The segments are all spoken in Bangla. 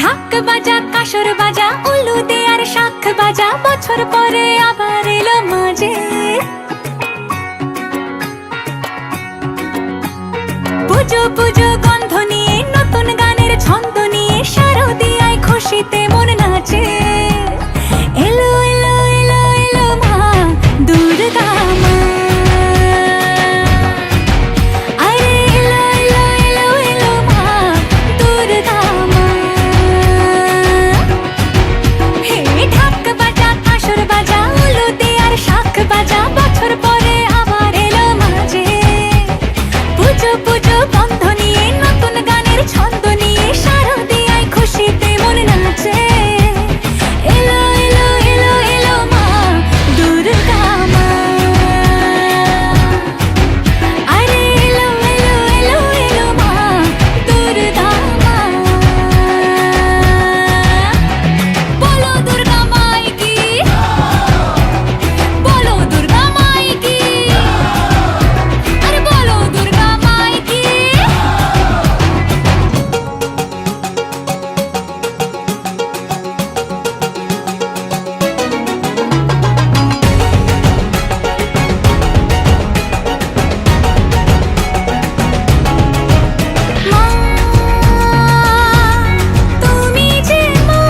ঢাক বাজা কাসর বাজা উলু দে আর শাখ বাজা, বছর পরে আবার এলো মাঝে। পুজো পুজো গন্ধ নিয়ে নতুন গানের ছন্দ নিয়ে শারদিয়ায় খুশিতে মন নাচে। এলো এলো এলো এলো মা দুর্গা মা, আরে এলো এলো এলো এলো মা দুর্গা মা। হে ঢাক বাজা কাসর বাজা উলু দে আর শাখ বাজা, বছর পরে আবার এলো মাঝে। পুজো পুজো গন্ধ নিয়ে নতুন গানের ছন্দ নিয়ে শারদিয়ায় খুশিতে মন নাচে। এলো এলো এলো এলো মা দুর্গা মা, আরে এলো এলো এলো এলো মা দুর্গা মা। বলো দুর্গা মাই কি, বলো দুর্গা মাই কি, আরে বলো দুর্গা মাই কি। মা তুমি যে মা,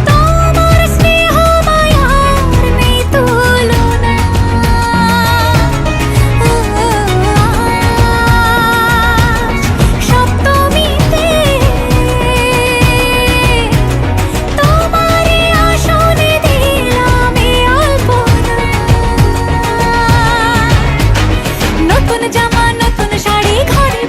তোমার স্নেহ মায়ার নেই তুলনা। সপ্তমীতে তোমারে আসনে দিলাম এই অল্পনা। নতুন জামা নতুন শাড়ি ঘরে